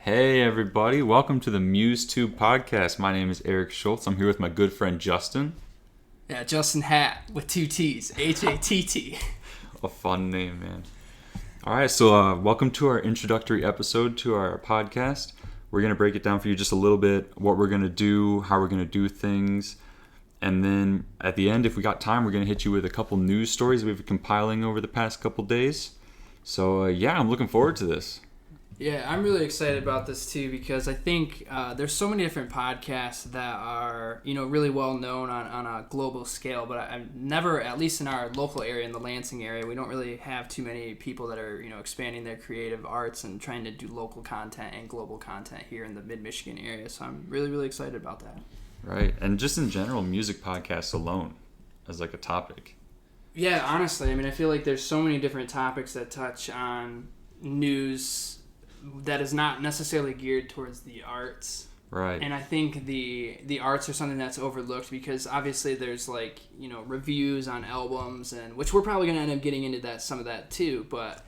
Hey everybody, welcome to the MuseTube podcast. My name is Erik Schultz. I'm here with my good friend Justin. Yeah, Justin Hat with two T's, H-A-T-T. A fun name, man. Alright, so welcome to our introductory episode to our podcast. We're going to break it down for you just a little bit, what we're going to do, how we're going to do things. And then at the end, if we got time, we're going to hit you with a couple news stories we've been compiling over the past couple days. So I'm looking forward to this. Yeah, I'm really excited about this too because I think there's so many different podcasts that are, really well known on a global scale, but I've never, at least in our local area, in the Lansing area, we don't really have too many people that are, expanding their creative arts and trying to do local content and global content here in the mid-Michigan area. So I'm really, really excited about that. Right, and just in general, music podcasts alone as like a topic. Yeah, honestly, I feel like there's so many different topics that touch on news that is not necessarily geared towards the arts. Right. And I think the arts are something that's overlooked because obviously there's reviews on albums, and which we're probably going to end up getting into some of that too, but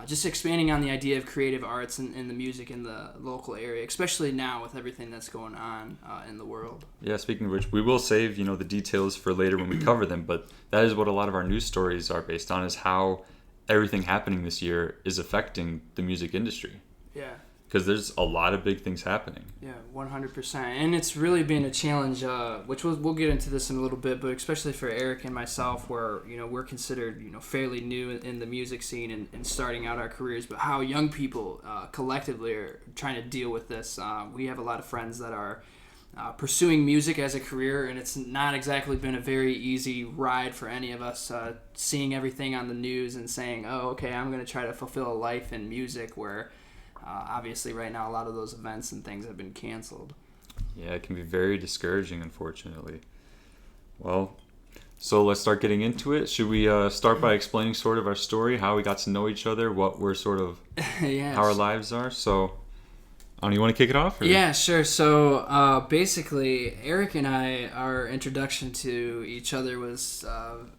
just expanding on the idea of creative arts and the music in the local area, especially now with everything that's going on in the world. Yeah, speaking of which, we will save, the details for later when we cover them, but that is what a lot of our news stories are based on, is how everything happening this year is affecting the music industry. Yeah. Because there's a lot of big things happening. Yeah, 100%. And it's really been a challenge, which we'll get into this in a little bit, but especially for Erik and myself, where, we're considered, fairly new in the music scene and starting out our careers, but how young people collectively are trying to deal with this. We have a lot of friends that are pursuing music as a career, and it's not exactly been a very easy ride for any of us, seeing everything on the news and saying, oh, okay, I'm going to try to fulfill a life in music where... obviously, right now, a lot of those events and things have been canceled. Yeah, it can be very discouraging, unfortunately. Well, so let's start getting into it. Should we start by explaining sort of our story, how we got to know each other, what we're sort of, how our lives are? So, you want to kick it off? Or? Yeah, sure. So, basically, Erik and I, our introduction to each other was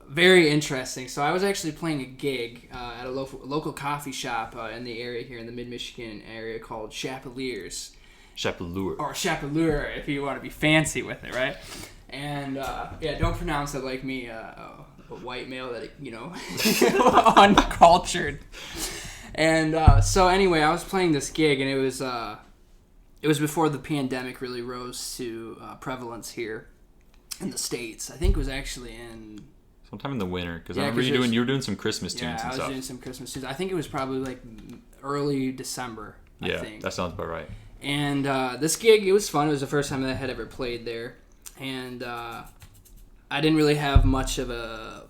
very interesting. So, I was actually playing a gig at a local coffee shop in the area here in the mid-Michigan area called Chapelier's. Chapelure. Or Chapelure, if you want to be fancy with it, right? And, don't pronounce it like me, a white male that, uncultured. And so, anyway, I was playing this gig, and it was before the pandemic really rose to prevalence here in the States. I think it was actually in... sometime in the winter, because I remember you were doing some Christmas tunes and stuff. Yeah, I was doing some Christmas tunes. I think it was probably early December, I think. That sounds about right. And this gig, it was fun. It was the first time that I had ever played there. And I didn't really have much of an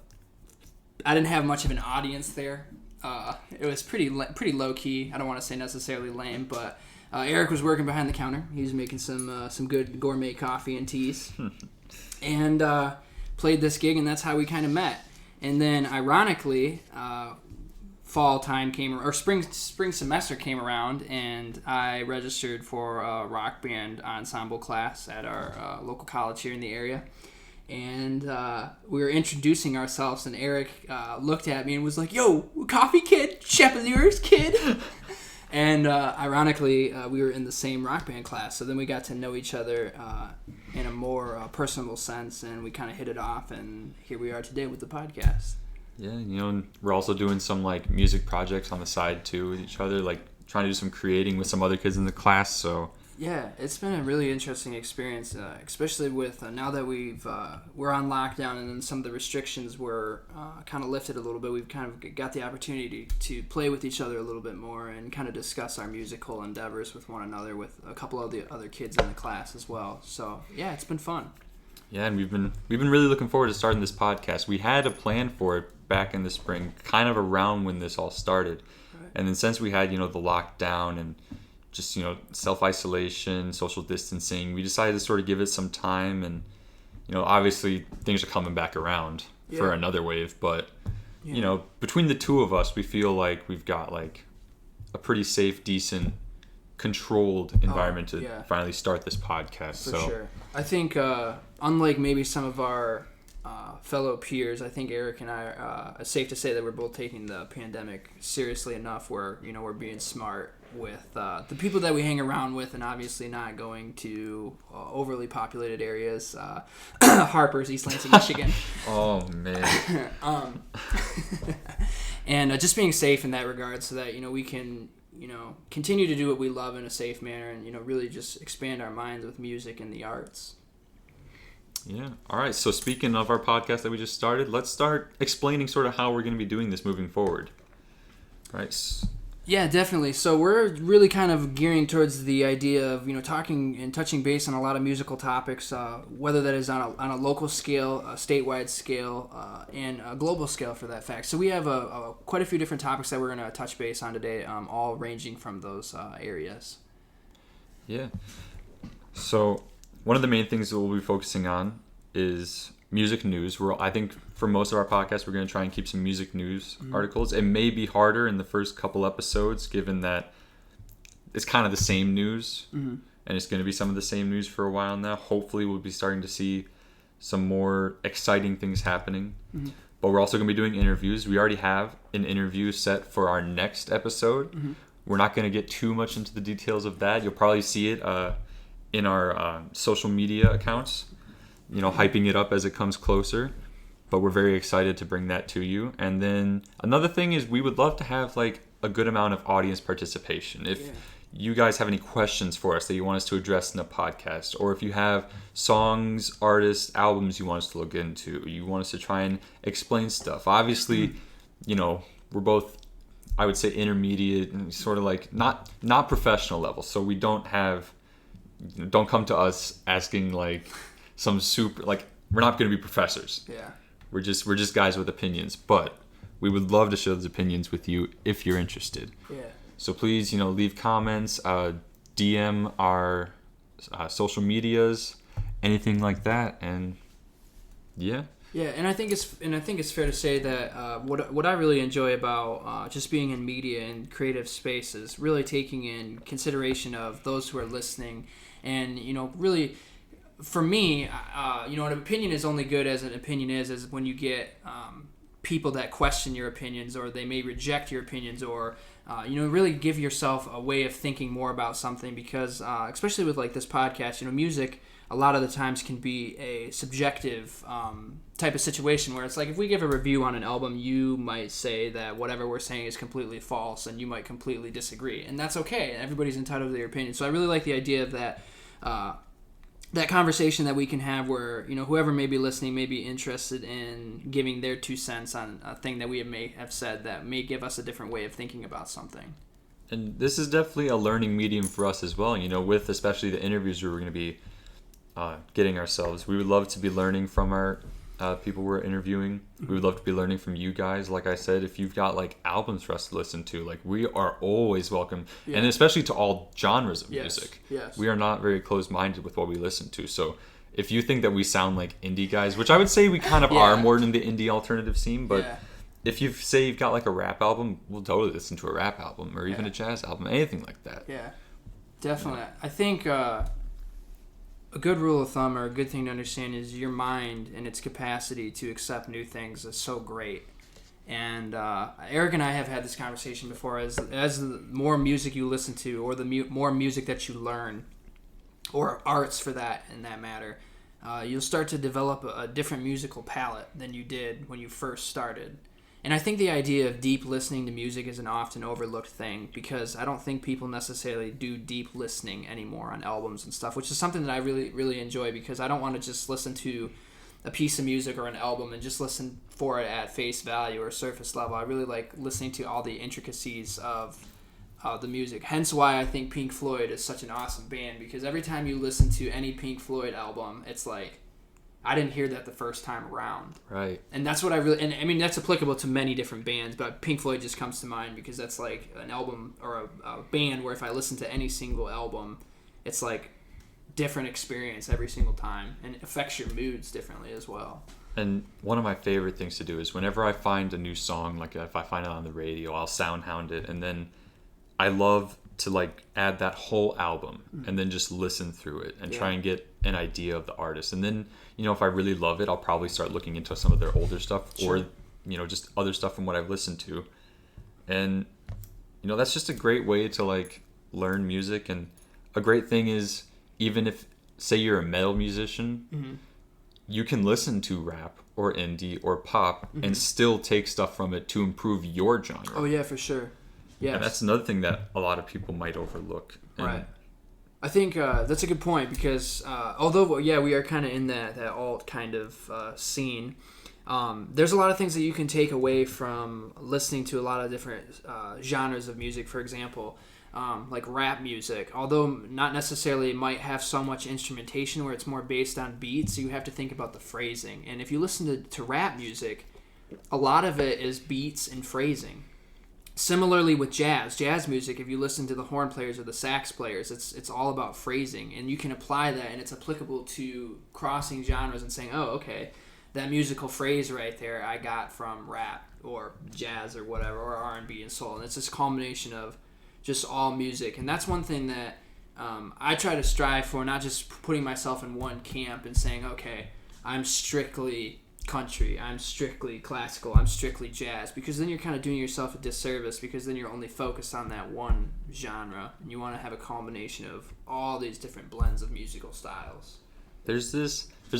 audience there. It was pretty low-key. I don't want to say necessarily lame, but... Erik was working behind the counter. He was making some good gourmet coffee and teas, and played this gig, and that's how we kind of met. And then, ironically, fall time came, or spring semester came around, and I registered for a rock band ensemble class at our local college here in the area. And we were introducing ourselves, and Erik looked at me and was like, "Yo, coffee kid, Chapelier's kid." And ironically, we were in the same rock band class, so then we got to know each other in a more personal sense, and we kind of hit it off, and here we are today with the podcast. Yeah, and we're also doing some music projects on the side too with each other, trying to do some creating with some other kids in the class. So yeah, it's been a really interesting experience, especially with now that we're on lockdown, and then some of the restrictions were kind of lifted a little bit. We've kind of got the opportunity to play with each other a little bit more and kind of discuss our musical endeavors with one another, with a couple of the other kids in the class as well. So yeah, it's been fun. Yeah, and we've been really looking forward to starting this podcast. We had a plan for it back in the spring, kind of around when this all started, right. And then since we had the lockdown and just self-isolation, social distancing, we decided to sort of give it some time, and obviously things are coming back around for another wave, but between the two of us, we feel like we've got a pretty safe, decent, controlled environment to finally start this podcast. For sure. I think unlike maybe some of our fellow peers, I think Erik and I, it's safe to say that we're both taking the pandemic seriously enough where, we're being smart with the people that we hang around with, and obviously not going to overly populated areas. Harper's, East Lansing, Michigan. Oh man. And just being safe in that regard, so that we can continue to do what we love in a safe manner, and really just expand our minds with music and the arts. Yeah. All right. So speaking of our podcast that we just started, let's start explaining sort of how we're going to be doing this moving forward. All right. Yeah, definitely. So we're really kind of gearing towards the idea of talking and touching base on a lot of musical topics, whether that is on a local scale, a statewide scale, and a global scale for that fact. So we have quite a few different topics that we're going to touch base on today, all ranging from those areas. Yeah. So one of the main things that we'll be focusing on is music news. I think for most of our podcast, we're going to try and keep some music news articles. It may be harder in the first couple episodes, given that it's kind of the same news, and it's going to be some of the same news for a while now. Hopefully, we'll be starting to see some more exciting things happening. But we're also going to be doing interviews. We already have an interview set for our next episode. We're not going to get too much into the details of that. You'll probably see it in our social media accounts, hyping it up as it comes closer. But we're very excited to bring that to you. And then another thing is we would love to have like a good amount of audience participation. If you guys have any questions for us that you want us to address in the podcast, or if you have songs, artists, albums you want us to look into, you want us to try and explain stuff. Obviously, we're both, I would say, intermediate and sort of like not professional level. So we don't come to us asking like some super, like, we're not going to be professors. Yeah. We're just guys with opinions, but we would love to share those opinions with you if you're interested. Yeah. So please, leave comments, DM our social medias, anything like that, and yeah. Yeah, and I think it's fair to say that what I really enjoy about just being in media and creative spaces, really taking in consideration of those who are listening, and really. For me, an opinion is only good as an opinion is when you get people that question your opinions, or they may reject your opinions, or really give yourself a way of thinking more about something. Because especially with like this podcast, music a lot of the times can be a subjective type of situation where it's like if we give a review on an album, you might say that whatever we're saying is completely false, and you might completely disagree, and that's okay. Everybody's entitled to their opinion. So I really like the idea of that. That conversation that we can have where, whoever may be listening may be interested in giving their 2 cents on a thing that we may have said that may give us a different way of thinking about something. And this is definitely a learning medium for us as well, with especially the interviews we're going to be getting ourselves. We would love to be learning from our people we're interviewing. We would love to be learning from you guys. Like I said, if you've got like albums for us to listen to, like we are always welcome, and especially to all genres of music. Yes. We are not very close-minded with what we listen to. So if you think that we sound like indie guys, which I would say we kind of are more in the indie alternative scene, but if you say you've got like a rap album, we'll totally listen to a rap album or even a jazz album, anything like that. Yeah, definitely. I think a good rule of thumb or a good thing to understand is your mind and its capacity to accept new things is so great. And Erik and I have had this conversation before. As the more music you listen to, or the more music that you learn, or arts for that in that matter, you'll start to develop a different musical palette than you did when you first started. And I think the idea of deep listening to music is an often overlooked thing, because I don't think people necessarily do deep listening anymore on albums and stuff, which is something that I really, really enjoy, because I don't want to just listen to a piece of music or an album and just listen for it at face value or surface level. I really like listening to all the intricacies of the music. Hence why I think Pink Floyd is such an awesome band, because every time you listen to any Pink Floyd album, it's like, I didn't hear that the first time around. Right. And that's what I really... And I mean, that's applicable to many different bands, but Pink Floyd just comes to mind because that's like an album or a band where if I listen to any single album, it's like different experience every single time, and it affects your moods differently as well. And one of my favorite things to do is whenever I find a new song, like if I find it on the radio, I'll soundhound it, and then I love to like add that whole album and then just listen through it and try and get an idea of the artist. And then, if I really love it, I'll probably start looking into some of their older stuff or, just other stuff from what I've listened to. And that's just a great way to like learn music. And a great thing is, even if, say, you're a metal musician, you can listen to rap or indie or pop and still take stuff from it to improve your genre. Oh yeah, for sure. Yeah, and that's another thing that a lot of people might overlook. Right. I think that's a good point, because although we are kind of in that alt kind of scene, there's a lot of things that you can take away from listening to a lot of different genres of music. For example, like rap music, although not necessarily might have so much instrumentation where it's more based on beats, you have to think about the phrasing. And if you listen to rap music, a lot of it is beats and phrasing. Similarly with jazz music, if you listen to the horn players or the sax players, it's all about phrasing, and you can apply that, and it's applicable to crossing genres and saying, oh, okay, that musical phrase right there I got from rap or jazz or whatever, or R&B and soul, and it's this combination of just all music. And that's one thing that I try to strive for, not just putting myself in one camp and saying, okay, I'm strictly country, I'm strictly classical, I'm strictly jazz, because then you're kind of doing yourself a disservice, because then you're only focused on that one genre, and you want to have a combination of all these different blends of musical styles. There's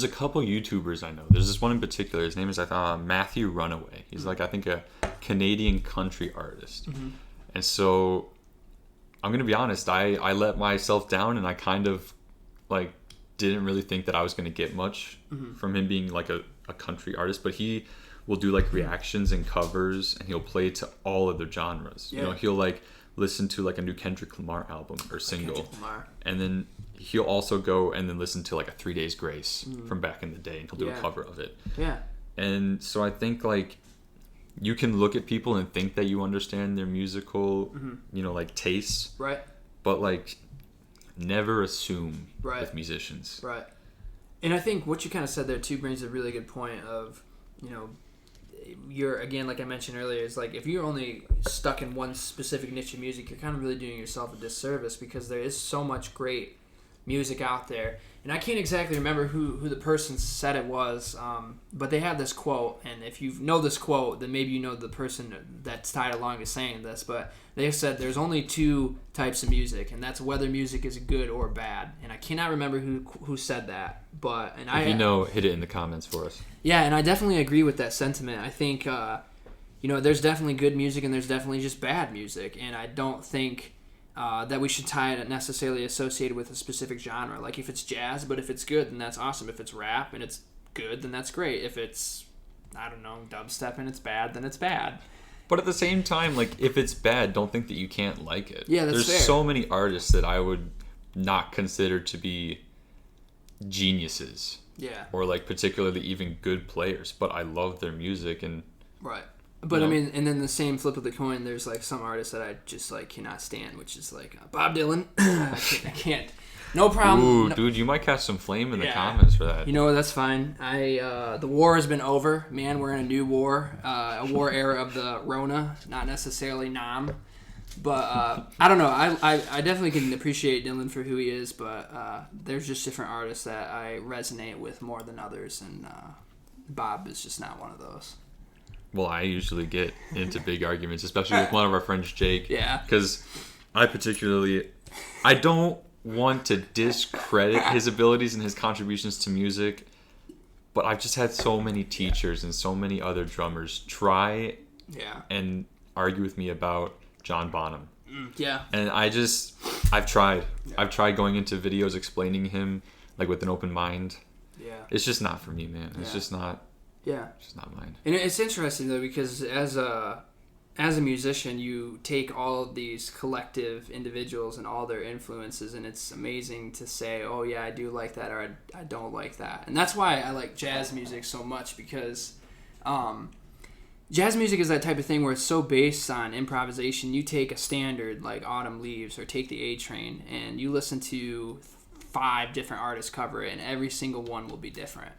a couple YouTubers I know. There's this one in particular. His name is Matthew Runaway. He's like, I think, a Canadian country artist. And so I'm gonna be honest, I let myself down, and I kind of like didn't really think that I was gonna get much from him being like a country artist, but he will do like reactions and covers, and he'll play to all of the genres. Yeah. He'll like listen to like a new Kendrick Lamar album or single, and then he'll also go and then listen to like a 3 Days Grace from back in the day, and he'll do a cover of it. Yeah. And so I think like you can look at people and think that you understand their musical, like tastes, right? But like never assume with musicians, right? And I think what you kind of said there too brings a really good point of, you're, again, like I mentioned earlier, is like if you're only stuck in one specific niche of music, you're kind of really doing yourself a disservice, because there is so much great music out there. And I can't exactly remember who the person said it was, but they have this quote, and if you know this quote, then maybe you know the person that's tied along is saying this, but they said there's only two types of music, and that's whether music is good or bad. And I cannot remember who said that, but if you know, hit it in the comments for us. Yeah, and I definitely agree with that sentiment. I think there's definitely good music, and there's definitely just bad music, and I don't think that we should tie it necessarily associated with a specific genre. Like if it's jazz, but if it's good, then that's awesome. If it's rap and it's good, then that's great. If it's, I don't know, dubstep and it's bad, then it's bad. But at the same time, like if it's bad, don't think that you can't like it. Yeah, that's fair. There's so many artists that I would not consider to be geniuses. Yeah. Or like particularly even good players, but I love their music. And right. But I mean, and then the same flip of the coin, there's like some artists that I just like cannot stand, which is like Bob Dylan. I can't. No problem. Ooh, no. Dude, you might catch some flame in the comments for that. You know what? That's fine. The war has been over. Man, we're in a new war. A war era of the Rona, not necessarily Nam. But I don't know. I definitely can appreciate Dylan for who he is, but there's just different artists that I resonate with more than others, and Bob is just not one of those. Well, I usually get into big arguments, especially with one of our friends, Jake. Yeah. Because I don't want to discredit his abilities and his contributions to music, but I've just had so many teachers and so many other drummers try and argue with me about John Bonham. Yeah. And I've tried. Yeah. I've tried going into videos explaining him like with an open mind. Yeah. It's just not for me, man. It's just not. Yeah. It's just not mine. And it's interesting though, because as a musician, you take all of these collective individuals and all their influences, and it's amazing to say, oh yeah, I do like that, or I don't like that. And that's why I like jazz music so much, because jazz music is that type of thing where it's so based on improvisation. You take a standard like Autumn Leaves or take the A Train, and you listen to 5 different artists cover it, and every single one will be different.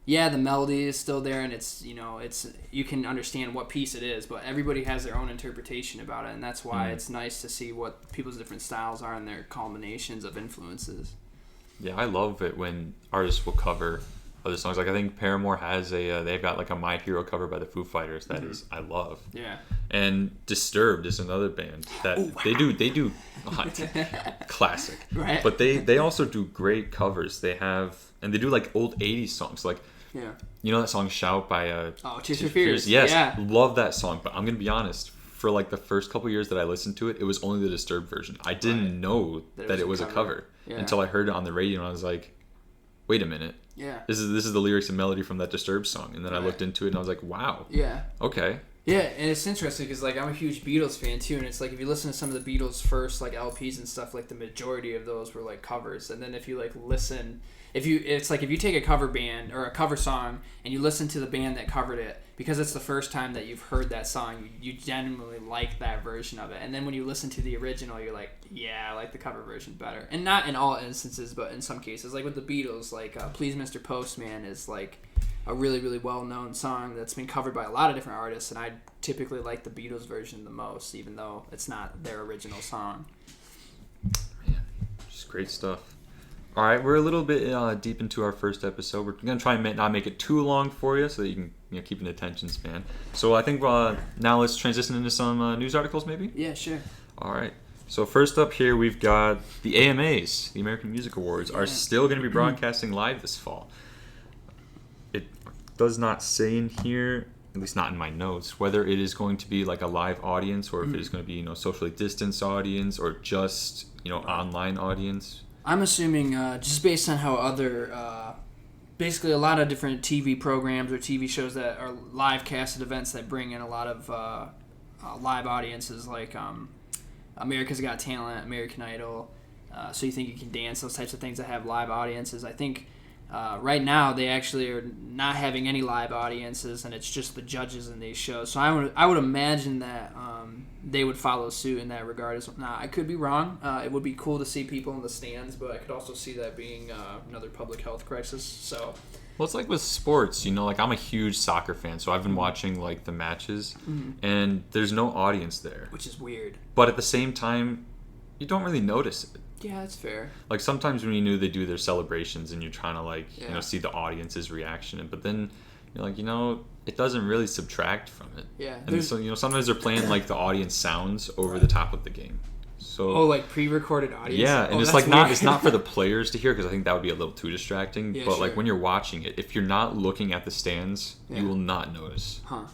Yeah, the melody is still there, and it's you can understand what piece it is, but everybody has their own interpretation about it, and that's why it's nice to see what people's different styles are and their combinations of influences. Yeah, I love it when artists will cover other songs. Like I think Paramore has they've got like a My Hero cover by the Foo Fighters that is I love. Yeah. And Disturbed is another band that they do classic. Right. But they also do great covers. They do like old 80s songs like you know that song Shout by Tears for Fears. Yes. Yeah. Love that song, but I'm going to be honest, for like the first couple years that I listened to it, it was only the Disturbed version. I didn't know that it was a cover until I heard it on the radio and I was like, wait a minute. Yeah. This is the lyrics and melody from that Disturbed song. And then I looked into it and I was like, wow. Yeah. Okay. Yeah, and it's interesting because like I'm a huge Beatles fan too, and it's like if you listen to some of the Beatles' first like LPs and stuff, like the majority of those were like covers. And then if you like listen, if you take a cover band or a cover song and you listen to the band that covered it, because it's the first time that you've heard that song, you genuinely like that version of it. And then when you listen to the original, you're like, yeah, I like the cover version better. And not in all instances, but in some cases, like with the Beatles, like Please Mr. Postman is like a really, really well-known song that's been covered by a lot of different artists, and I typically like the Beatles version the most, even though it's not their original song. Yeah, just great stuff. All right, we're a little bit deep into our first episode. We're going to try and not make it too long for you so that you can keep an attention span. So I think now let's transition into some news articles maybe? Yeah, sure. All right. So first up here, we've got the AMAs, the American Music Awards, are still going to be broadcasting live this fall. It does not say in here, at least not in my notes, whether it is going to be like a live audience or if it is going to be, socially distanced audience or just, online audience. I'm assuming just based on how other, basically a lot of different TV programs or TV shows that are live casted events that bring in a lot of live audiences like America's Got Talent, American Idol, So You Think You Can Dance, those types of things that have live audiences. I think right now they actually are not having any live audiences, and it's just the judges in these shows. So I would imagine that they would follow suit in that regard. Now, I could be wrong. It would be cool to see people in the stands, but I could also see that being another public health crisis. So. Well, it's like with sports, like I'm a huge soccer fan, so I've been watching like the matches, and there's no audience there. Which is weird. But at the same time, you don't really notice it. Yeah, that's fair. Like sometimes when they do their celebrations and you're trying to see the audience's reaction, but then you're like, it doesn't really subtract from it. Yeah. And so, sometimes they're playing like the audience sounds over the top of the game. So like pre-recorded audience. Yeah, and it's like weird. It's not for the players to hear because I think that would be a little too distracting. Yeah, but sure. like when you're watching it, if you're not looking at the stands, you will not notice. Huh.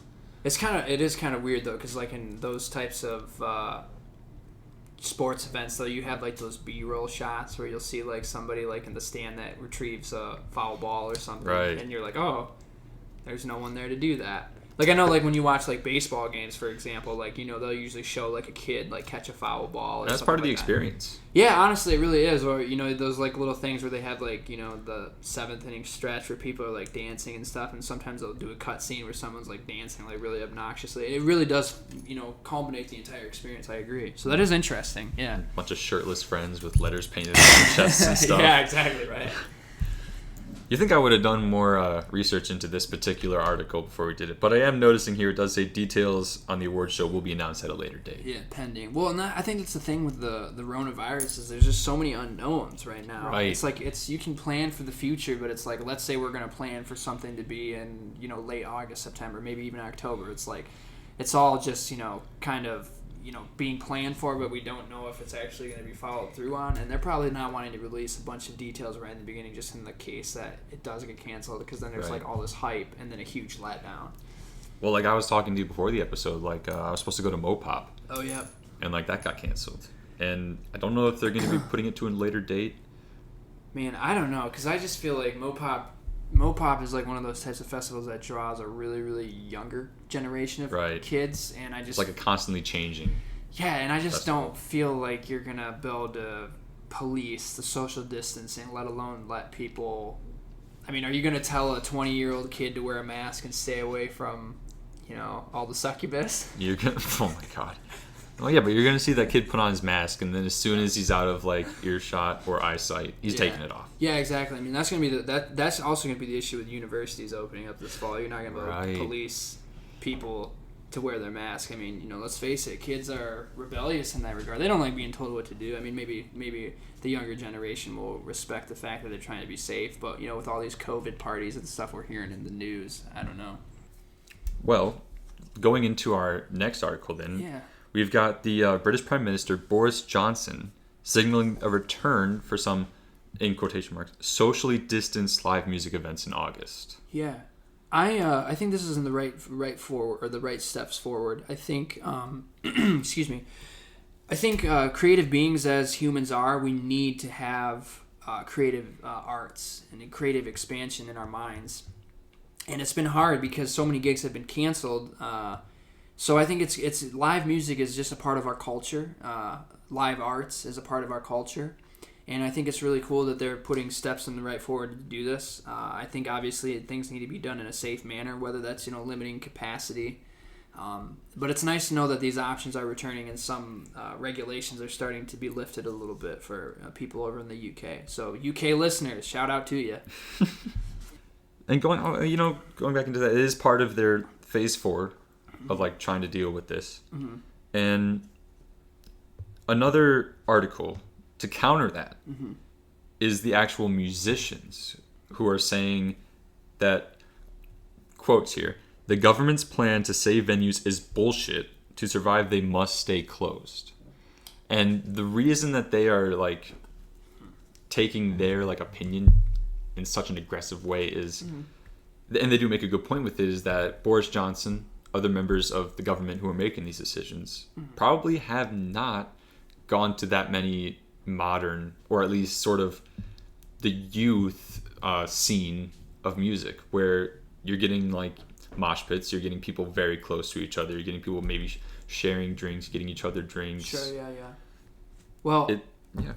It is kind of weird though, because like in those types of sports events, though, you have like those B-roll shots where you'll see like somebody like in the stand that retrieves a foul ball or something, right? And you're like, oh, there's no one there to do that. Like I know, like when you watch like baseball games, for example, like they'll usually show like a kid like catch a foul ball. Or that's part of the experience. Yeah, honestly, it really is. Or those like little things where they have like the seventh inning stretch where people are like dancing and stuff, and sometimes they'll do a cut scene where someone's like dancing like really obnoxiously. It really does culminate the entire experience. I agree. So that is interesting. Yeah. A bunch of shirtless friends with letters painted on their chests and stuff. Yeah, exactly right. You think I would have done more research into this particular article before we did it, but I am noticing here it does say details on the award show will be announced at a later date. Yeah, pending. Well, I think that's the thing with the coronavirus is there's just so many unknowns right now. Right. It's like you can plan for the future, but it's like let's say we're going to plan for something to be in late August, September, maybe even October. It's like it's all just kind of being planned for, but we don't know if it's actually going to be followed through on, and they're probably not wanting to release a bunch of details right in the beginning just in the case that it does get canceled, because then there's like all this hype and then a huge letdown. Well, like I was talking to you before the episode, like I was supposed to go to Mopop. Oh, yeah. And like that got canceled. And I don't know if they're going to be putting it to a later date. Man, I don't know, because I just feel like Mopop is like one of those types of festivals that draws a really, really younger generation of kids, and I just... It's like a constantly changing. Yeah, and I just don't feel like you're going to be able to police the social distancing, let alone let people... I mean, are you going to tell a 20-year-old kid to wear a mask and stay away from, all the succubus? You're gonna... Oh, my God. Oh, yeah, but you're going to see that kid put on his mask, and then as soon as he's out of, like, earshot or eyesight, he's taking it off. Yeah, exactly. I mean, that's going to be that's also going to be the issue with universities opening up this fall. You're not going to be able to police people to wear their mask. I mean, let's face it, kids are rebellious in that regard. They don't like being told what to do. I mean, maybe the younger generation will respect the fact that they're trying to be safe, but with all these COVID parties and stuff we're hearing in the news, I don't know. Well, going into our next article then, we've got the British Prime Minister Boris Johnson signaling a return for some, in quotation marks, socially distanced live music events in August. Yeah. I think this is in the right forward, or the right steps forward. I think excuse me. I think creative beings as humans are, we need to have creative arts and creative expansion in our minds. And it's been hard because so many gigs have been canceled. So I think it's live music is just a part of our culture. Live arts is a part of our culture. And I think it's really cool that they're putting steps in the right forward to do this. I think obviously things need to be done in a safe manner, whether that's limiting capacity. But it's nice to know that these options are returning, and some regulations are starting to be lifted a little bit for people over in the UK. So UK listeners, shout out to you. And going back into that, it is part of their phase 4 of like trying to deal with this. Mm-hmm. And another article to counter that is the actual musicians who are saying that, quotes here, the government's plan to save venues is bullshit. To survive, they must stay closed. And the reason that they are like taking their like opinion in such an aggressive way is, and they do make a good point with it, is that Boris Johnson, other members of the government who are making these decisions, probably have not gone to that many modern, or at least sort of the youth scene of music, where you're getting like mosh pits, you're getting people very close to each other, you're getting people maybe sharing drinks, getting each other drinks. Sure, yeah. Well,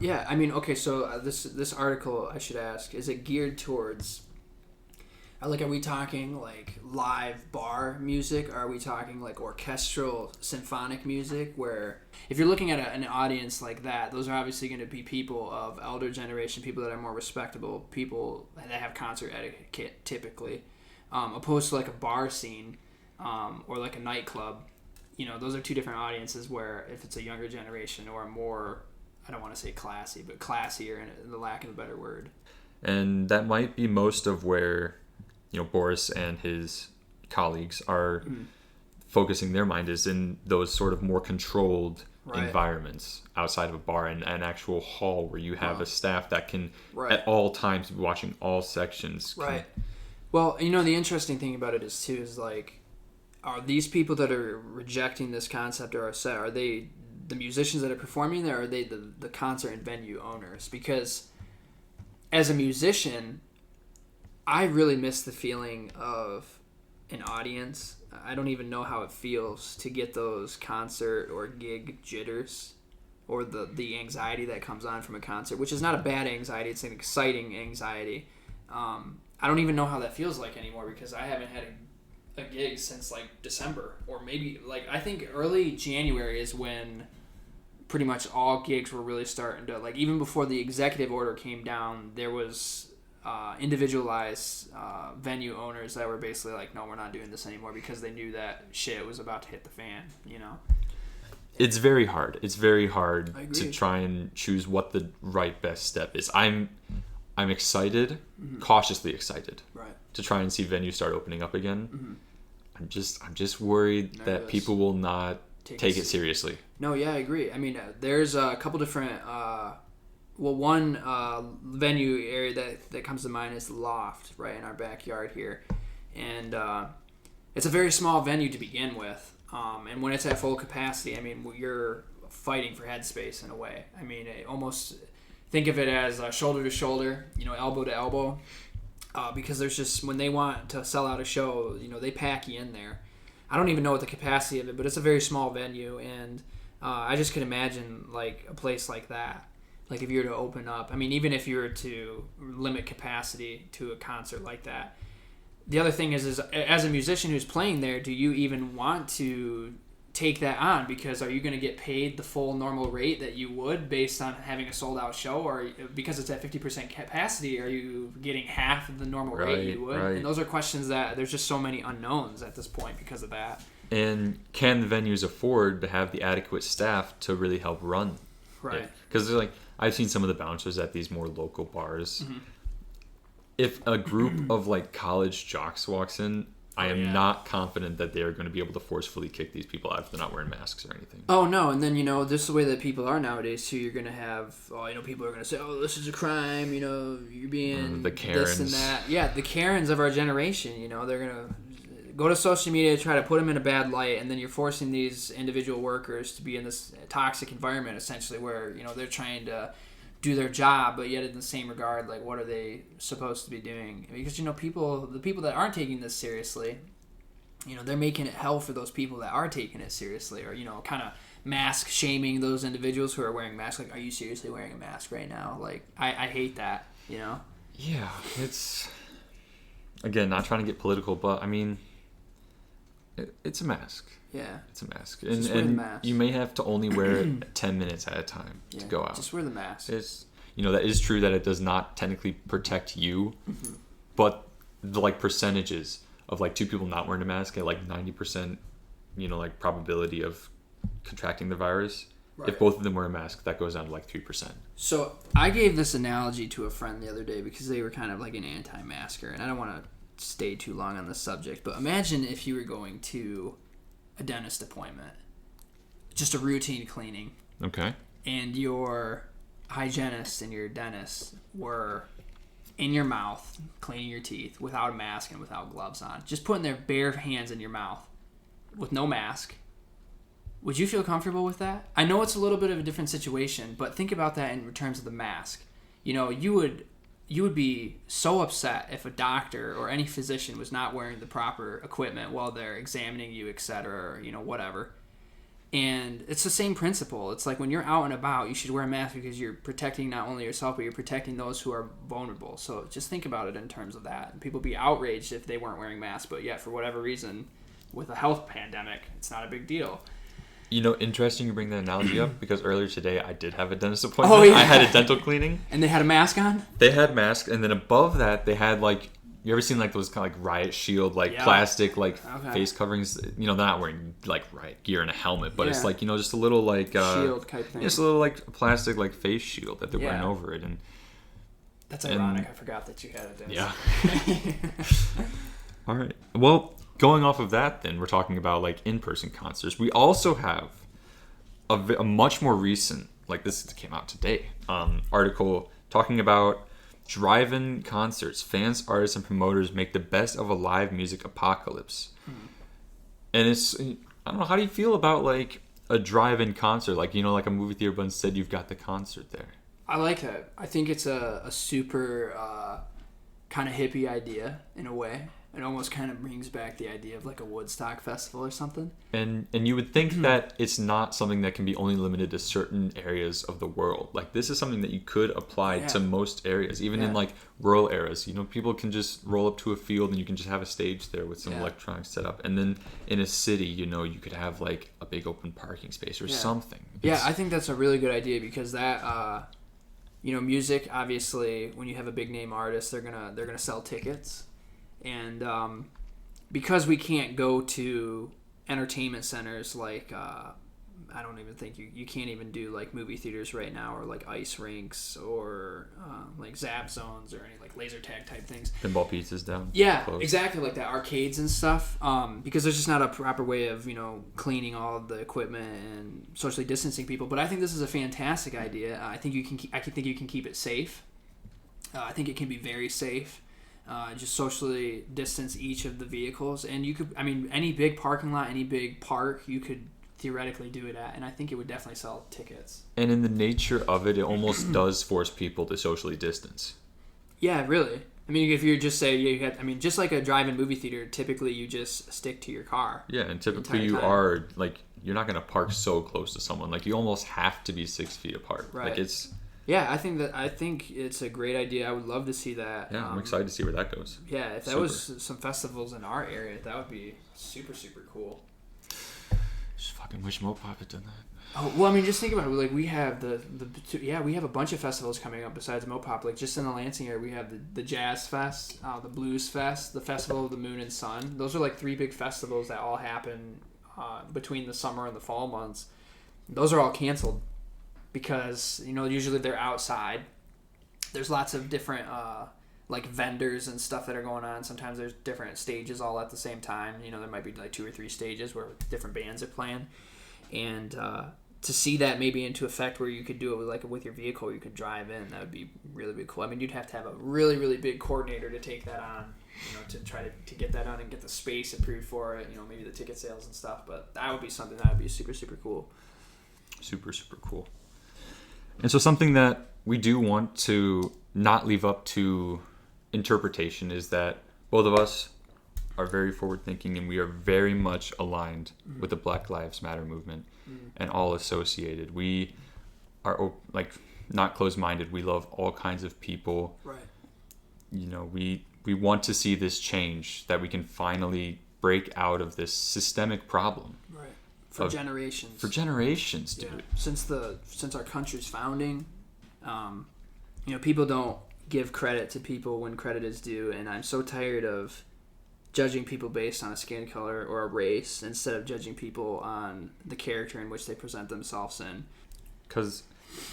yeah. I mean, okay, so this article, I should ask, is it geared towards, are we talking like live bar music, or are we talking like orchestral symphonic music, where if you're looking at an audience like that, those are obviously going to be people of elder generation, people that are more respectable, people that have concert etiquette typically, opposed to like a bar scene or like a nightclub. Those are two different audiences, where if it's a younger generation or a more, I don't want to say classy, but classier in the lack of a better word. And that might be most of where Boris and his colleagues are focusing their mind, is in those sort of more controlled environments outside of a bar, and an actual hall where you have a staff that can at all times be watching all sections. Right. Well, the interesting thing about it is like, are these people that are rejecting this concept or set, are they the musicians that are performing there, or are they the concert and venue owners? Because as a musician, I really miss the feeling of an audience. I don't even know how it feels to get those concert or gig jitters, or the anxiety that comes on from a concert, which is not a bad anxiety, it's an exciting anxiety. I don't even know how that feels like anymore, because I haven't had a gig since like December, or maybe like I think early January is when pretty much all gigs were really starting to, like, even before the executive order came down, there was individualized venue owners that were basically like, no, we're not doing this anymore, because they knew that shit was about to hit the fan. It's very hard. It's very hard to try and choose what the right best step is. I'm excited, cautiously excited, to try and see venues start opening up again. I'm just worried that people will not take it seriously. No, yeah, I agree. I mean, there's a couple different. One venue area that comes to mind is the Loft, right in our backyard here, and it's a very small venue to begin with. And when it's at full capacity, I mean, you're fighting for headspace in a way. I mean, almost think of it as shoulder to shoulder, elbow to elbow, because there's just, when they want to sell out a show, they pack you in there. I don't even know what the capacity of it, but it's a very small venue, and I just could imagine like a place like that. Like if you were to open up, I mean, even if you were to limit capacity to a concert like that. The other thing is as a musician who's playing there, do you even want to take that on? Because are you going to get paid the full normal rate that you would based on having a sold out show, or because it's at 50% capacity, are you getting half of the normal rate you would? And those are questions that there's just so many unknowns at this point because of that. And can the venues afford to have the adequate staff to really help run Right. Because like I've seen some of the bouncers at these more local bars. Mm-hmm. If a group of like college jocks walks in, I am not confident that they are going to be able to forcefully kick these people out if they're not wearing masks or anything. Oh, no. And then, just the way that people are nowadays, too, you're going to have, people are going to say, oh, this is a crime, you're being the Karens. this and that. Yeah, the Karens of our generation, they're going to go to social media to try to put them in a bad light, and then you're forcing these individual workers to be in this toxic environment, essentially, where, they're trying to do their job, but yet in the same regard, like, what are they supposed to be doing? Because, the people that aren't taking this seriously, they're making it hell for those people that are taking it seriously, or, kind of mask shaming those individuals who are wearing masks. Like, are you seriously wearing a mask right now? Like, I hate that, Yeah, it's, again, not trying to get political, but, I mean, it's a mask. Yeah. It's a mask. Just wear the mask. You may have to only wear it 10 minutes at a time to go out. Just wear the mask. It's, that is true that it does not technically protect you, but the, like, percentages of, like, two people not wearing a mask at, like, 90%, like, probability of contracting the virus. Right. If both of them wear a mask, that goes down to, like, 3%. So I gave this analogy to a friend the other day because they were kind of like an anti-masker, and I don't want to stay too long on this subject, but imagine if you were going to a dentist appointment, just a routine cleaning. Okay. And your hygienist and your dentist were in your mouth cleaning your teeth without a mask and without gloves on, just putting their bare hands in your mouth with no mask. Would you feel comfortable with that? I know it's a little bit of a different situation, but think about that in terms of the mask. You would be so upset if a doctor or any physician was not wearing the proper equipment while they're examining you, etc., or, whatever. And it's the same principle. It's like when you're out and about, you should wear a mask because you're protecting not only yourself, but you're protecting those who are vulnerable. So just think about it in terms of that. People be outraged if they weren't wearing masks, but yet for whatever reason, with a health pandemic, it's not a big deal. Interesting you bring that analogy up because earlier today I did have a dentist appointment. Oh, yeah. I had a dental cleaning. And they had a mask on? They had masks, and then above that they had, like, you ever seen, like, those kind of, like, riot shield, like, plastic, like, face coverings? They're not wearing, like, riot gear and a helmet, but it's, like, just a little, like... shield type thing. Just a little, like, plastic, like, face shield that they're wearing over it. And that's ironic. I forgot that you had a dentist. Yeah. All right. Well... Going off of that, then, we're talking about, like, in-person concerts. We also have a much more recent, like, this came out today, article talking about drive-in concerts. Fans, artists, and promoters make the best of a live music apocalypse. And it's, I don't know, how do you feel about, like, a drive-in concert? Like, like a movie theater, but instead you've got the concert there. I like that. I think it's a super kind of hippie idea, in a way. It almost kind of brings back the idea of like a Woodstock festival or something. And you would think that it's not something that can be only limited to certain areas of the world. Like, this is something that you could apply to most areas, even in like rural areas. People can just roll up to a field and you can just have a stage there with some electronics set up. And then in a city, you could have like a big open parking space or something. I think that's a really good idea because that music, obviously, when you have a big name artist, they're gonna sell tickets. And because we can't go to entertainment centers like I don't even think you can't even do like movie theaters right now, or like ice rinks, or like zap zones, or any like laser tag type things. Pinball pizzas down. Yeah, close. Exactly, like the arcades and stuff. Because there's just not a proper way of cleaning all of the equipment and socially distancing people. But I think this is a fantastic idea. I think you can keep it safe. I think it can be very safe. Just socially distance each of the vehicles, and you could, any big parking lot, any big park, you could theoretically do it at, and I think it would definitely sell tickets. And in the nature of it, it almost does force people to socially distance. Yeah, really. If you just say just like a drive-in movie theater, typically you just stick to your car. Yeah, and typically you are like, you're not going to park so close to someone. Like, you almost have to be 6 feet apart. Right. Like, it's. Yeah, I think it's a great idea. I would love to see that. Yeah, I'm excited to see where that goes. Yeah, if that was some festivals in our area, that would be super, super cool. Just fucking wish Mopop had done that. Oh, well, just think about it. Like, we have we have a bunch of festivals coming up besides Mopop. Like, just in the Lansing area, we have the Jazz Fest, the Blues Fest, the Festival of the Moon and Sun. Those are like 3 big festivals that all happen between the summer and the fall months, those are all canceled because, usually they're outside. There's lots of different like vendors and stuff that are going on. Sometimes there's different stages all at the same time. There might be like 2 or 3 stages where different bands are playing. And to see that maybe into effect where you could do it with your vehicle, you could drive in, that would be really, really cool. I mean, you'd have to have a really, really big coordinator to take that on, to try to get that on and get the space approved for it, maybe the ticket sales and stuff. But that would be something that would be super, super cool. Super, super cool. And so something that we do want to not leave up to interpretation is that both of us are very forward thinking and we are very much aligned with the Black Lives Matter movement and all associated. We are not closed-minded. We love all kinds of people. Right. We want to see this change, that we can finally break out of this systemic problem. Right. For generations. For generations, dude. Yeah. Since our country's founding, people don't give credit to people when credit is due, and I'm so tired of judging people based on a skin color or a race instead of judging people on the character in which they present themselves in. Because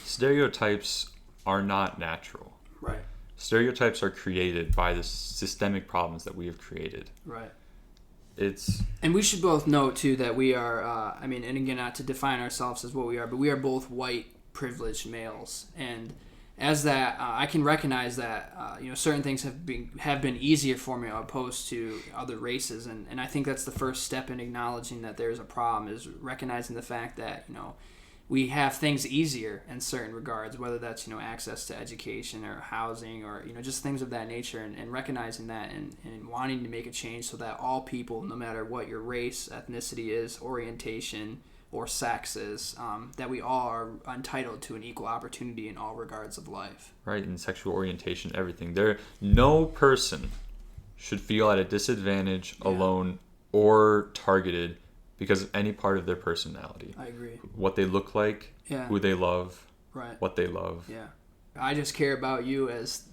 stereotypes are not natural. Right. Stereotypes are created by the systemic problems that we have created. Right. And we should both know, too, that we are, and again, not to define ourselves as what we are, but we are both white, privileged males. And as that, I can recognize that, certain things have been easier for me opposed to other races. And I think that's the first step in acknowledging that there's a problem, is recognizing the fact that, we have things easier in certain regards, whether that's, access to education or housing or, just things of that nature, and recognizing that and wanting to make a change so that all people, no matter what your race, ethnicity is, orientation, or sex is, that we all are entitled to an equal opportunity in all regards of life. Right, in sexual orientation, everything. No person should feel at a disadvantage, alone, or targeted because of any part of their personality. I agree. What they look like, who they love, what they love. Yeah. I just care about you as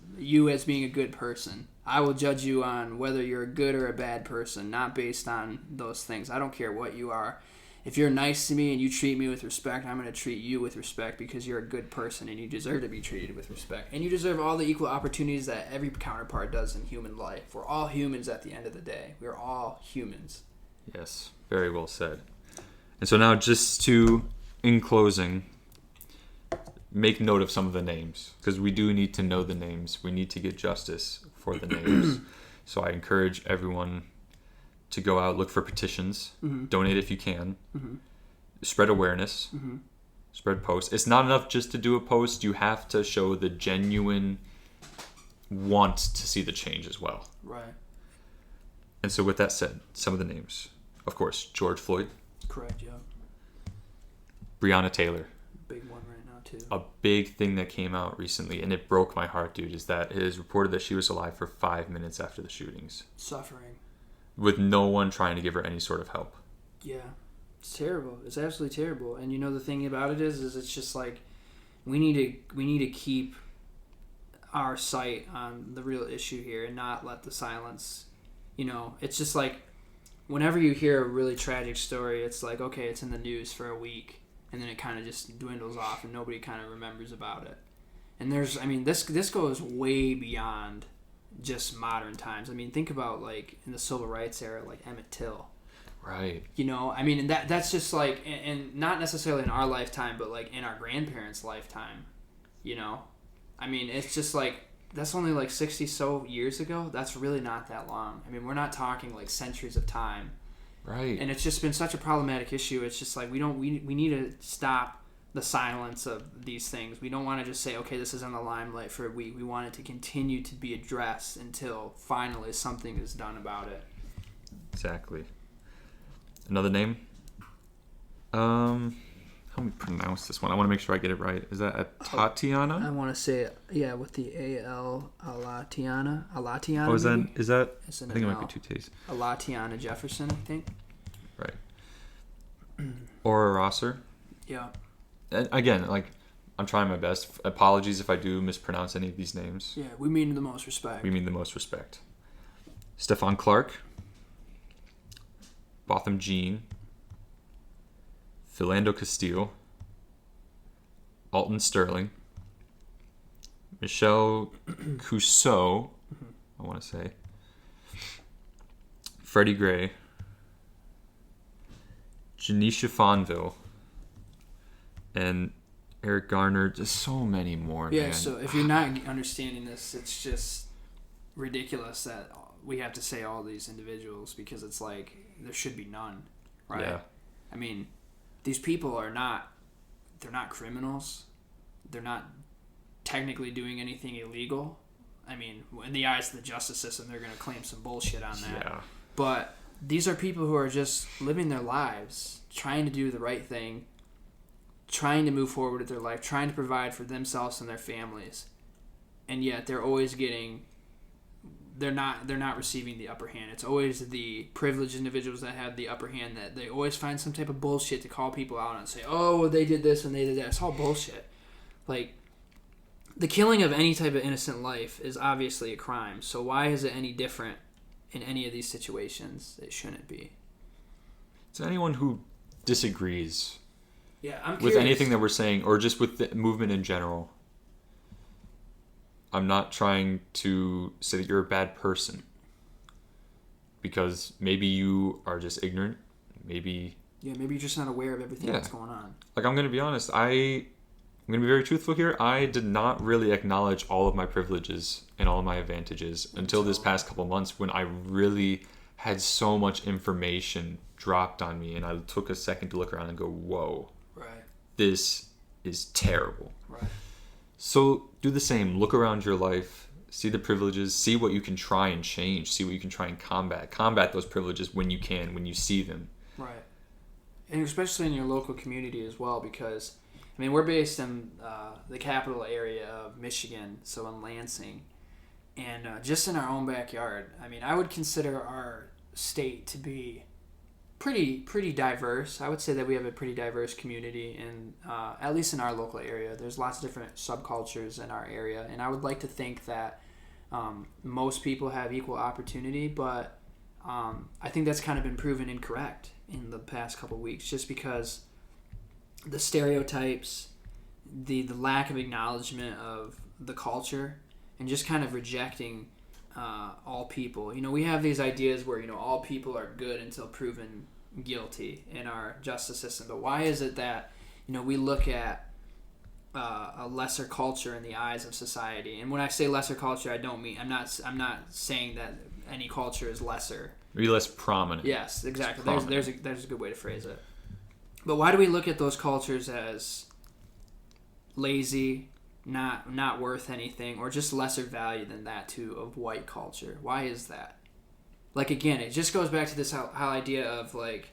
being a good person. I will judge you on whether you're a good or a bad person, not based on those things. I don't care what you are. If you're nice to me and you treat me with respect, I'm going to treat you with respect because you're a good person and you deserve to be treated with respect. And you deserve all the equal opportunities that every counterpart does in human life. We're all humans at the end of the day. We're all humans. Yes, very well said. And so now in closing, make note of some of the names, because we do need to know the names. We need to get justice for the names. So I encourage everyone to go out, look for petitions, donate if you can, spread awareness, spread posts. It's not enough just to do a post. You have to show the genuine want to see the change as well. Right. And so with that said, some of the names. Of course, George Floyd. Correct, yeah. Brianna Taylor. Big one right now, too. A big thing that came out recently, and it broke my heart, dude, is that it is reported that she was alive for 5 minutes after the shootings. Suffering. With no one trying to give her any sort of help. Yeah. It's terrible. It's absolutely terrible. And the thing about it is it's just like we need to keep our sight on the real issue here and not let the silence, it's just like whenever you hear a really tragic story, it's like, okay, it's in the news for a week, and then it kind of just dwindles off, and nobody kind of remembers about it. And this goes way beyond just modern times. Think about, like, in the civil rights era, like Emmett Till. Right. And that's just like, and not necessarily in our lifetime, but like in our grandparents' lifetime, it's just like, that's only like 60 so years ago. That's really not that long. We're not talking like centuries of time. Right. And it's just been such a problematic issue. It's just like we need to stop the silence of these things. We don't want to just say, okay, this is in the limelight for a week. We want it to continue to be addressed until finally something is done about it. Exactly. Another name? How do we pronounce this one? I want to make sure I get it right. Is that Tatiana? I want to say it, with the A-L, Alatiana. Oh, is that? I think it might be 2 T's. Alatiana Jefferson, I think. Right. Aura Rosser. Yeah. And again, like, I'm trying my best. Apologies if I do mispronounce any of these names. Yeah, we mean the most respect. Stephon Clark. Botham Jean. Philando Castile, Alton Sterling, Michelle Cusseau, I want to say, Freddie Gray, Janisha Fonville, and Eric Garner. Just so many more, Yeah, man. so if you're not understanding this, it's just ridiculous that we have to say all these individuals because it's like there should be none, right? Yeah. I mean, these people they're not criminals. They're not technically doing anything illegal. I mean, in the eyes of the justice system, they're going to claim some bullshit on that. Yeah. But these are people who are just living their lives, trying to do the right thing, trying to move forward with their life, trying to provide for themselves and their families. And yet they're always they're not receiving the upper hand. It's always the privileged individuals that have the upper hand, that they always find some type of bullshit to call people out and say, oh, well, they did this and they did that. It's all bullshit. Like, the killing of any type of innocent life is obviously a crime. So why is it any different in any of these situations? It shouldn't be. To anyone who disagrees I'm with anything that we're saying, or just with the movement in general, I'm not trying to say that you're a bad person, because maybe you are just ignorant. Maybe you're just not aware of everything that's going on. Like, I'm going to be honest. I'm going to be very truthful here. I did not really acknowledge all of my privileges and all of my advantages until this past couple months, when I really had so much information dropped on me, and I took a second to look around and go, whoa, right, this is terrible. Right. So do the same. Look around your life, see the privileges, see what you can try and change, see what you can try and combat those privileges when you can, when you see them. Right. And especially in your local community as well, because I mean, we're based in the capital area of Michigan, so in Lansing, and just in our own backyard. I mean, I would consider our state to be pretty diverse. I would say that we have a pretty diverse community, and at least in our local area, there's lots of different subcultures in our area, and I would like to think that most people have equal opportunity, but I think that's kind of been proven incorrect in the past couple weeks, just because the stereotypes, the lack of acknowledgement of the culture, and just kind of rejecting all people. You know, we have these ideas where, you know, all people are good until proven guilty in our justice system. But why is it that, you know, we look at a lesser culture in the eyes of society? And when I say lesser culture, I don't mean, I'm not saying that any culture is lesser. Maybe less prominent. Yes, exactly. There's a good way to phrase it. But why do we look at those cultures as lazy, not worth anything, or just lesser value than that too of white culture? Why is that? Like, again, it just goes back to this how idea of, like,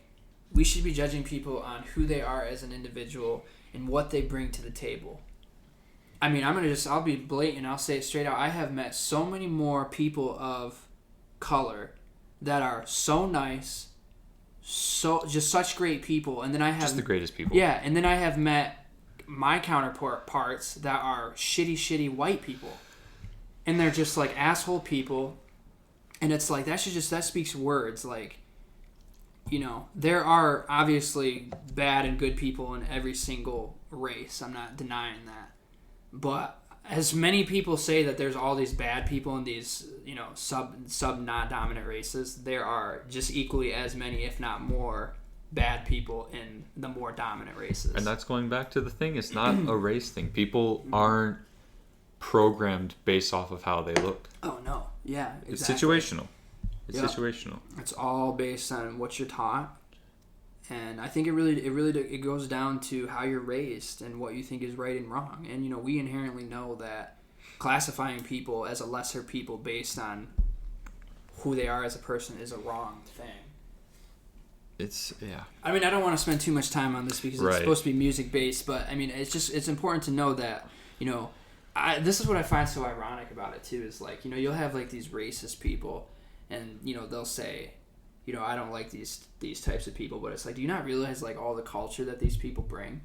we should be judging people on who they are as an individual and what they bring to the table. I mean, I'll be blatant, I'll say it straight out. I have met so many more people of color that are so nice, so just such great people, and then I have just the greatest people. Yeah, and then I have met my counterparts that are shitty white people, and they're just like asshole people, and it's like that speaks words. Like, you know, there are obviously bad and good people in every single race. I'm not denying that, but as many people say that there's all these bad people in these, you know, sub not dominant races, there are just equally as many, if not more, bad people in the more dominant races. And that's going back to the thing. It's not a race thing. People aren't programmed based off of how they look. Oh, no. Yeah, exactly. It's situational. Situational. It's all based on what you're taught. And I think it goes down to how you're raised and what you think is right and wrong. And, you know, we inherently know that classifying people as a lesser people based on who they are as a person is a wrong thing. I mean, I don't want to spend too much time on this because it's supposed to be music based, but I mean, it's important to know that, you know, this is what I find so ironic about it too, is like, you know, you'll have like these racist people, and, you know, they'll say, you know, I don't like these types of people, but it's like, do you not realize like all the culture that these people bring?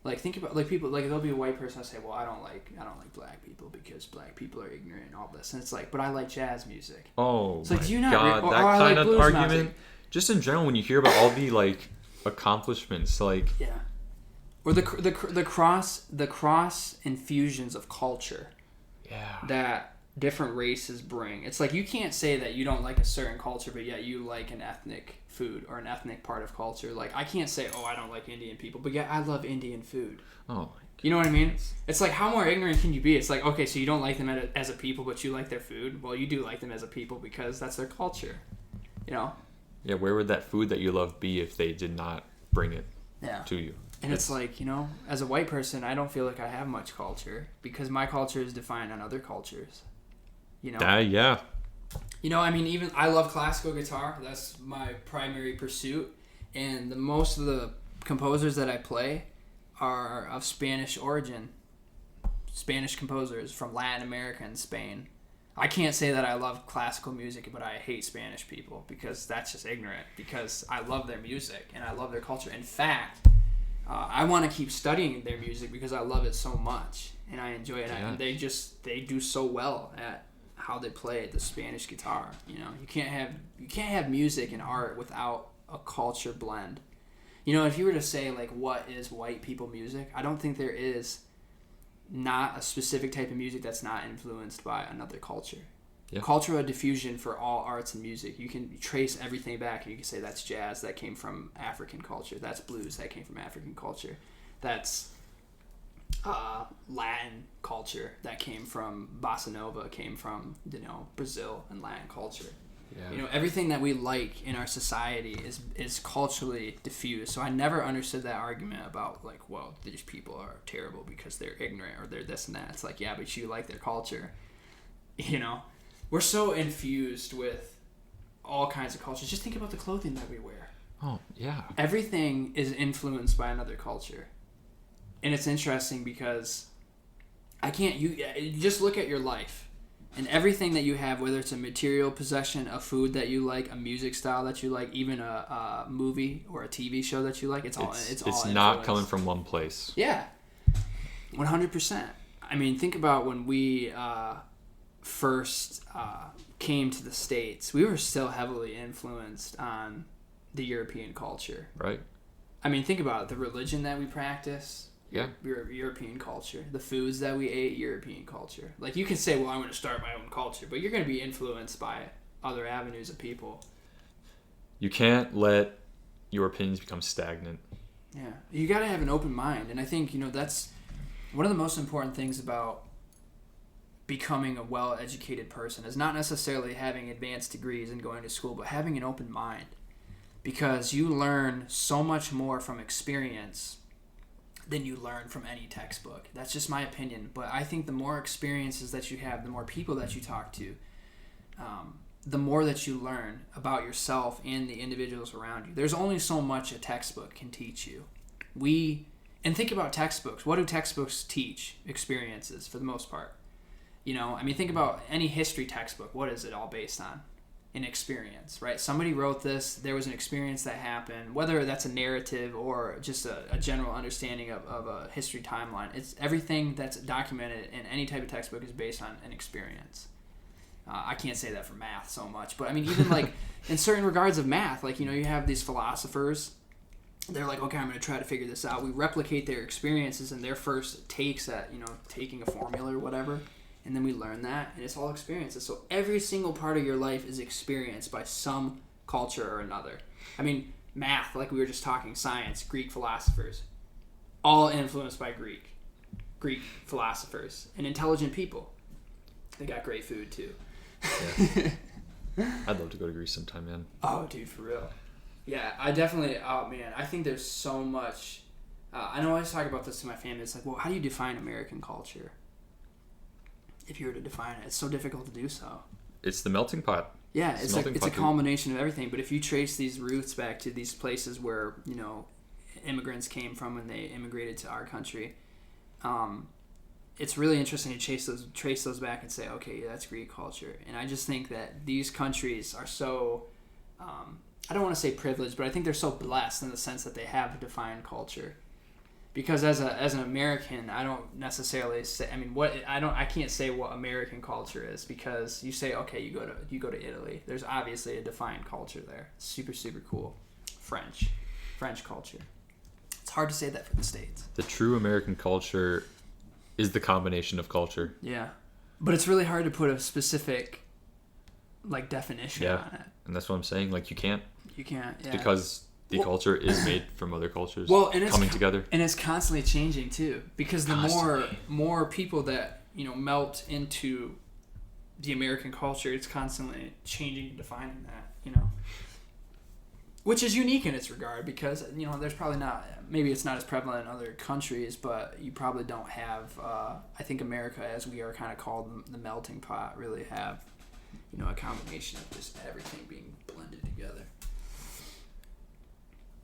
Like, think about, like, people, like, there'll be a white person that say, well, I don't like black people because black people are ignorant and all this, and it's like, but I like jazz music. Oh, it's like, my do you not God, that kind of argument. Just in general, when you hear about all the, like, accomplishments, like yeah, or the cross infusions of culture. Yeah. That different races bring. It's like you can't say that you don't like a certain culture, but yet you like an ethnic food or an ethnic part of culture. Like I can't say, oh, I don't like Indian people, but yet I love Indian food. Oh. You know what I mean? It's like, how more ignorant can you be? It's like, okay, so you don't like them as a people, but you like their food. Well, you do like them as a people because that's their culture. You know? Yeah, where would that food that you love be if they did not bring it to you? And it's like, you know, as a white person, I don't feel like I have much culture because my culture is defined on other cultures. You know? Yeah. You know, I mean, even I love classical guitar. That's my primary pursuit. And most of the composers that I play are of Spanish origin. Spanish composers from Latin America and Spain. I can't say that I love classical music, but I hate Spanish people because that's just ignorant. Because I love their music and I love their culture. In fact, I want to keep studying their music because I love it so much and I enjoy it. Yeah. And they do so well at how they play the Spanish guitar. You know, you can't have music and art without a culture blend. You know, if you were to say like what is white people music, I don't think there is not a specific type of music that's not influenced by another culture. Yeah. Cultural diffusion for all arts and music. You can trace everything back and you can say that's jazz that came from African culture. That's blues that came from African culture. That's Latin culture that came from bossa nova, came from, you know, Brazil and Latin culture. Yeah. You know, everything that we like in our society is culturally diffused. So I never understood that argument about like, well, these people are terrible because they're ignorant or they're this and that. It's like, yeah, but you like their culture. You know, we're so infused with all kinds of cultures. Just think about the clothing that we wear. Oh, yeah. Everything is influenced by another culture. And it's interesting because you just look at your life and everything that you have, whether it's a material possession, a food that you like, a music style that you like, even a movie or a TV show that you like, it's all not coming from one place. Yeah. 100%. I mean, think about when we first came to the States, we were still heavily influenced on the European culture. Right. I mean, think about it. The religion that we practice, European culture. The foods that we ate, European culture. Like, you can say, well, I'm going to start my own culture, but you're going to be influenced by other avenues of people. You can't let your opinions become stagnant. Yeah. You got to have an open mind. And I think, you know, that's one of the most important things about becoming a well-educated person is not necessarily having advanced degrees and going to school, but having an open mind. Because you learn so much more from experience than you learn from any textbook. That's just my opinion. But I think the more experiences that you have, the more people that you talk to, the more that you learn about yourself and the individuals around you. There's only so much a textbook can teach you. And think about textbooks. What do textbooks teach? Experiences, for the most part. You know, I mean, think about any history textbook. What is it all based on? An experience, right? Somebody wrote this, there was an experience that happened, whether that's a narrative or just a general understanding of a history timeline. It's everything that's documented in any type of textbook is based on an experience. I can't say that for math so much, but I mean, even like in certain regards of math, like, you know, you have these philosophers, they're like, okay, I'm going to try to figure this out. We replicate their experiences and their first takes at, you know, taking a formula or whatever. And then we learn that, and it's all experiences. So every single part of your life is experienced by some culture or another. I mean, math, like we were just talking, science, Greek philosophers, all influenced by Greek philosophers, and intelligent people. They got great food, too. Yeah. I'd love to go to Greece sometime, man. Oh, dude, for real. Yeah, I definitely, oh, man, I think there's so much. I know I always talk about this to my family. It's like, well, how do you define American culture? If you were to define it, it's so difficult to do so. It's the melting pot. Yeah, it's a culmination of everything. But if you trace these roots back to these places where, you know, immigrants came from when they immigrated to our country, it's really interesting to trace those back and say, okay, yeah, that's Greek culture. And I just think that these countries are so, I don't want to say privileged, but I think they're so blessed in the sense that they have a defined culture. Because as an American, I don't necessarily say. I mean, I can't say what American culture is, because you say, okay, you go to Italy. There's obviously a defined culture there. Super, super cool. French, French culture. It's hard to say that for the States. The true American culture is the combination of culture. Yeah. But it's really hard to put a specific definition on it. And that's what I'm saying. Like, you can't. You can't, yeah. Because the culture is made from other cultures and coming together. And it's constantly changing, too. Because the more people that, melt into the American culture, it's constantly changing and defining that, Which is unique in its regard because, there's probably maybe it's not as prevalent in other countries, but you probably don't have, I think America, as we are kind of called the melting pot, really have, a combination of just everything being blended together.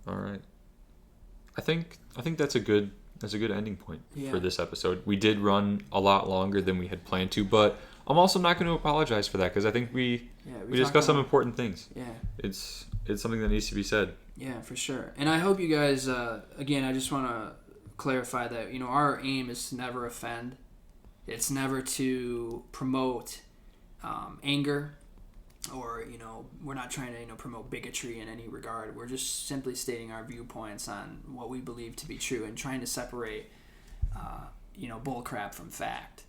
All right. I think that's a good ending point for this episode. We did run a lot longer than we had planned to, but I'm also not going to apologize for that because I think we discussed some important things. Yeah. It's something that needs to be said. Yeah, for sure. And I hope you guys, again, I just want to clarify that, our aim is to never offend. It's never to promote anger or, we're not trying to, promote bigotry in any regard. We're just simply stating our viewpoints on what we believe to be true and trying to separate, bullcrap from fact.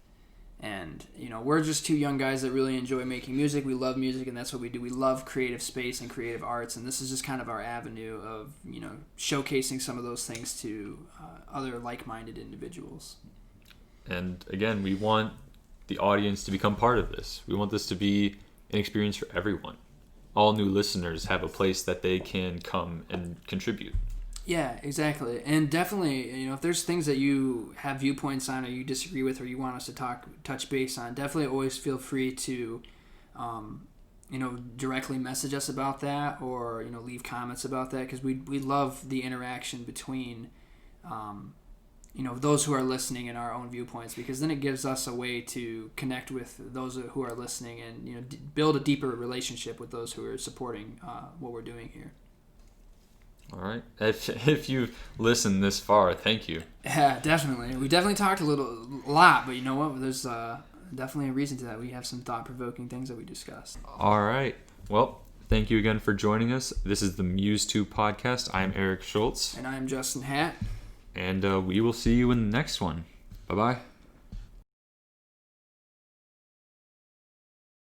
And, we're just two young guys that really enjoy making music. We love music, and that's what we do. We love creative space and creative arts, and this is just kind of our avenue of, showcasing some of those things to other like-minded individuals. And, again, we want the audience to become part of this. We want this to be an experience for everyone. All new listeners have a place that they can come and contribute. Yeah, exactly. And definitely, if there's things that you have viewpoints on or you disagree with or you want us to touch base on, definitely always feel free to, directly message us about that or, leave comments about that because we love the interaction between, those who are listening and our own viewpoints because then it gives us a way to connect with those who are listening and, build a deeper relationship with those who are supporting what we're doing here. All right. If you've listened this far, thank you. Yeah, definitely. We definitely talked a lot, but you know what? There's definitely a reason to that. We have some thought-provoking things that we discussed. All right. Well, thank you again for joining us. This is the MuseTube podcast. I am Erik Schultz. And I am Justin Hatt. And we will see you in the next one. Bye-bye.